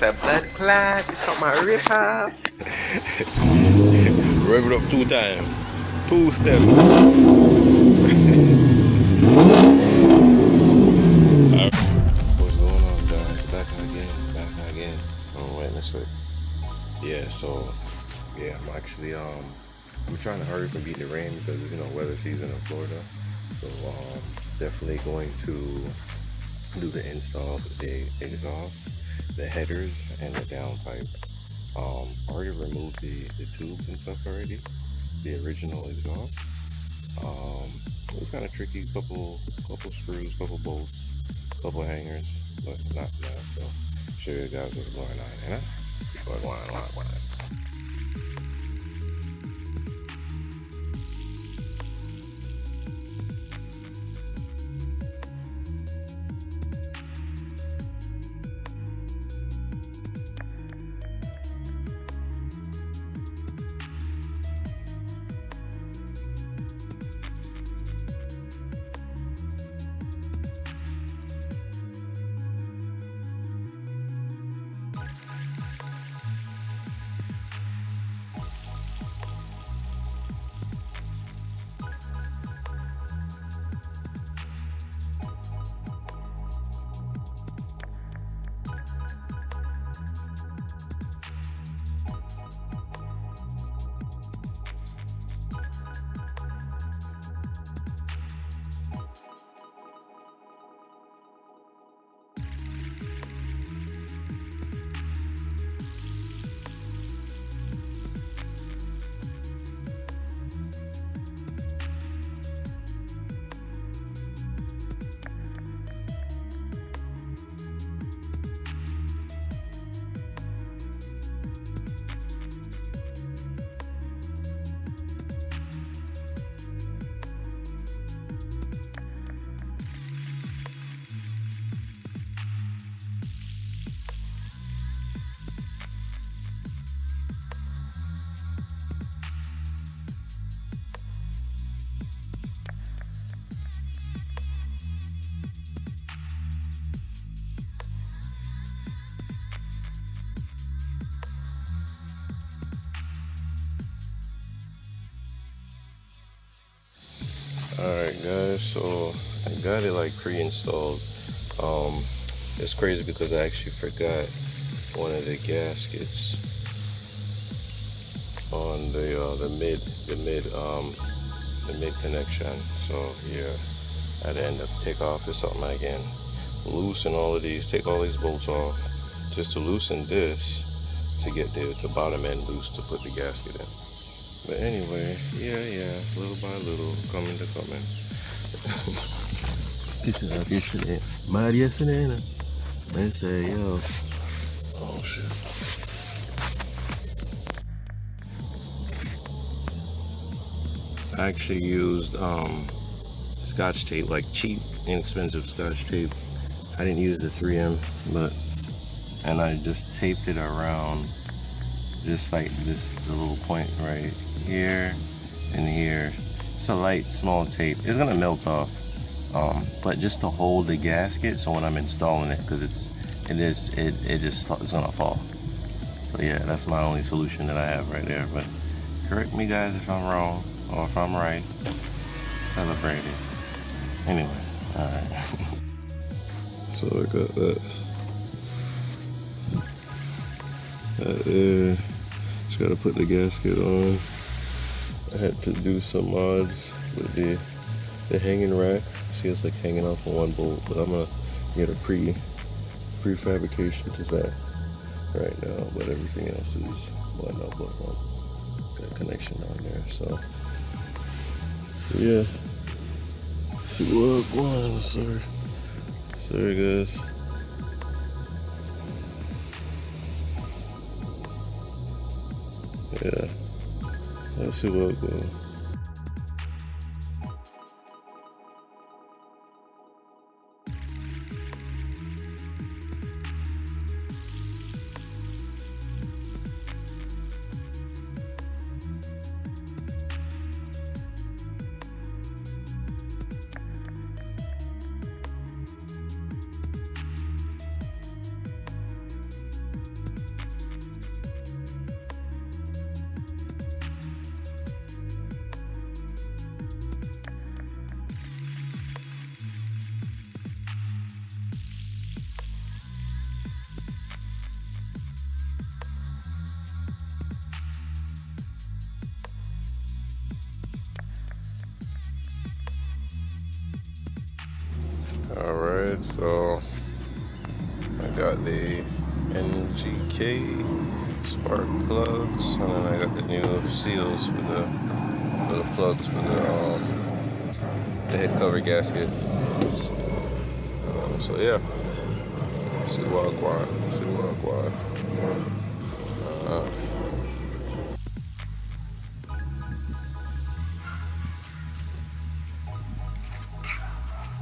It's a blood clot. It's on my rip up. Rev it up 2 times. 2 steps. What's going on, guys? Back again. Oh, wait, this way. Yeah, so yeah, I'm trying to hurry up and beat the rain because it's weather season in Florida. So definitely going to do the install of the exhaust, the headers, and the downpipe. Already removed the tubes and stuff already. The original exhaust. It was kind of tricky. Couple screws, couple bolts, couple hangers, but not bad. So show you guys what's going on. What's going on. Alright guys, so I got it like pre-installed. It's crazy because I actually forgot one of the gaskets on the mid connection. So yeah, I had to end up take off or something again. Loosen all of these, take all these bolts off, just to loosen this to get the bottom end loose to put the gasket in. But anyway, yeah, little by little, coming to coming. Piece it up yesterday. Mad yesterday, man say, yo. Oh shit. I actually used Scotch tape, like cheap, inexpensive Scotch tape. I didn't use the 3M, and I just taped it around, just like this, the little point right here and here. It's a light, small tape. It's gonna melt off, but just to hold the gasket, so when I'm installing it, because it's gonna fall. So yeah, that's my only solution that I have right there. But correct me guys if I'm wrong or if I'm right. Celebrate it. Anyway, all right. So I got that there. Just gotta put the gasket on. I had to do some mods with the hanging rack. See, it's like hanging off of one bolt, but I'm gonna get a prefabrication to that right now. But everything else is lined up with that connection on there. So yeah. See what going? Sorry guys. Yeah. Let's see what goes. So I got the NGK spark plugs, and then I got the new seals for the plugs for the head cover gasket. So yeah, see wagwan.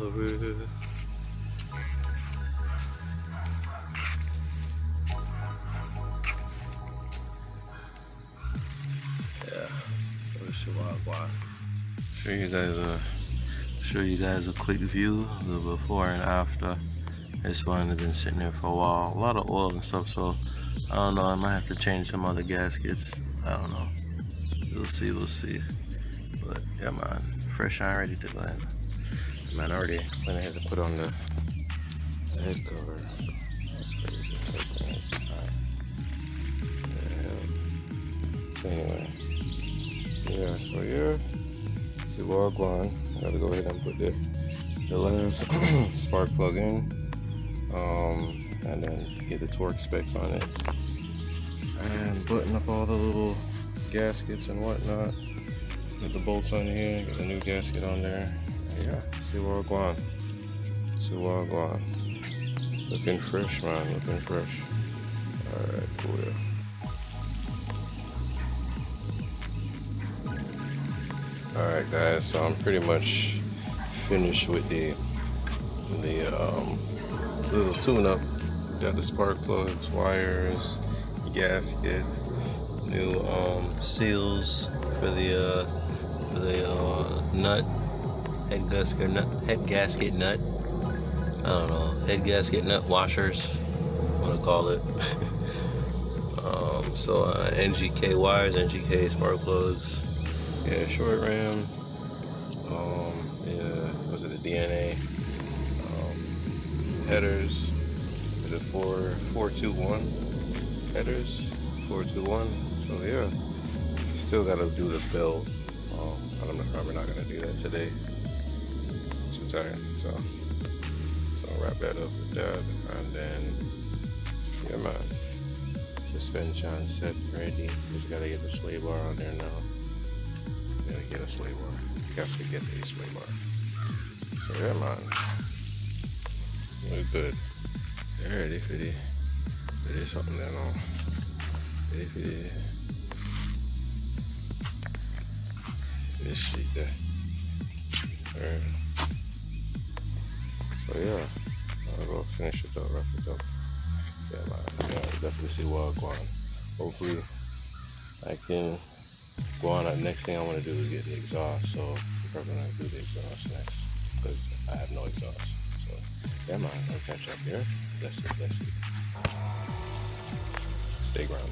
Over here. Yeah, so it's wagwan. Show you guys a quick view of the before and after. This one has been sitting there for a while. A lot of oil and stuff, so I don't know. I might have to change some other gaskets. I don't know. We'll see. But yeah, man, fresh and ready to go in. Man, I already went ahead and put on the head cover. That's crazy. That's nice. Alright. Yeah. So anyway. Yeah. See wagwan. Gotta go ahead and put the last spark plug in. And then get the torque specs on it. And button up all the little gaskets and whatnot. Get the bolts on here, get the new gasket on there. Yeah, see wagwan. Looking fresh, man, looking fresh. Alright, cool. Alright guys, so I'm pretty much finished with the little tune-up. Got the spark plugs, wires, gasket, new seals for the nut, head gasket nut. I don't know, head gasket nut washers, what to call it. So NGK wires, NGK spark plugs. Yeah, short ram. Was it a DNA? Headers. Is it 421 headers? 421. So yeah, still gotta do the build. I'm probably not gonna do that today. Too tired. So I'll wrap that up with that, and then yeah, man. Suspension set ready. Just gotta get the sway bar on there now. Gotta get a sway bar. You have to get a sway bar. So yeah, man. We're good. They're ready for something that on. Ready for this shit there. Alright. So yeah, I'll go finish it up, wrap it up. Yeah, man. Yeah, definitely see wagwan. Hopefully, I can go on. The next thing I want to do is get the exhaust. So I'm probably gonna do the exhaust next because I have no exhaust. So yeah, man. I'll catch up here. Let's see. Stay grounded.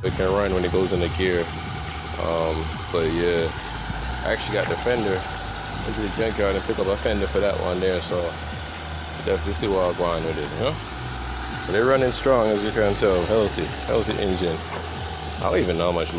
It can run when it goes into gear. But yeah, I actually got the fender into the junkyard and pick up a fender for that one there. So Definitely see what I'm going with it, you know? But they're running strong, as you can tell. Healthy engine. I don't even know how much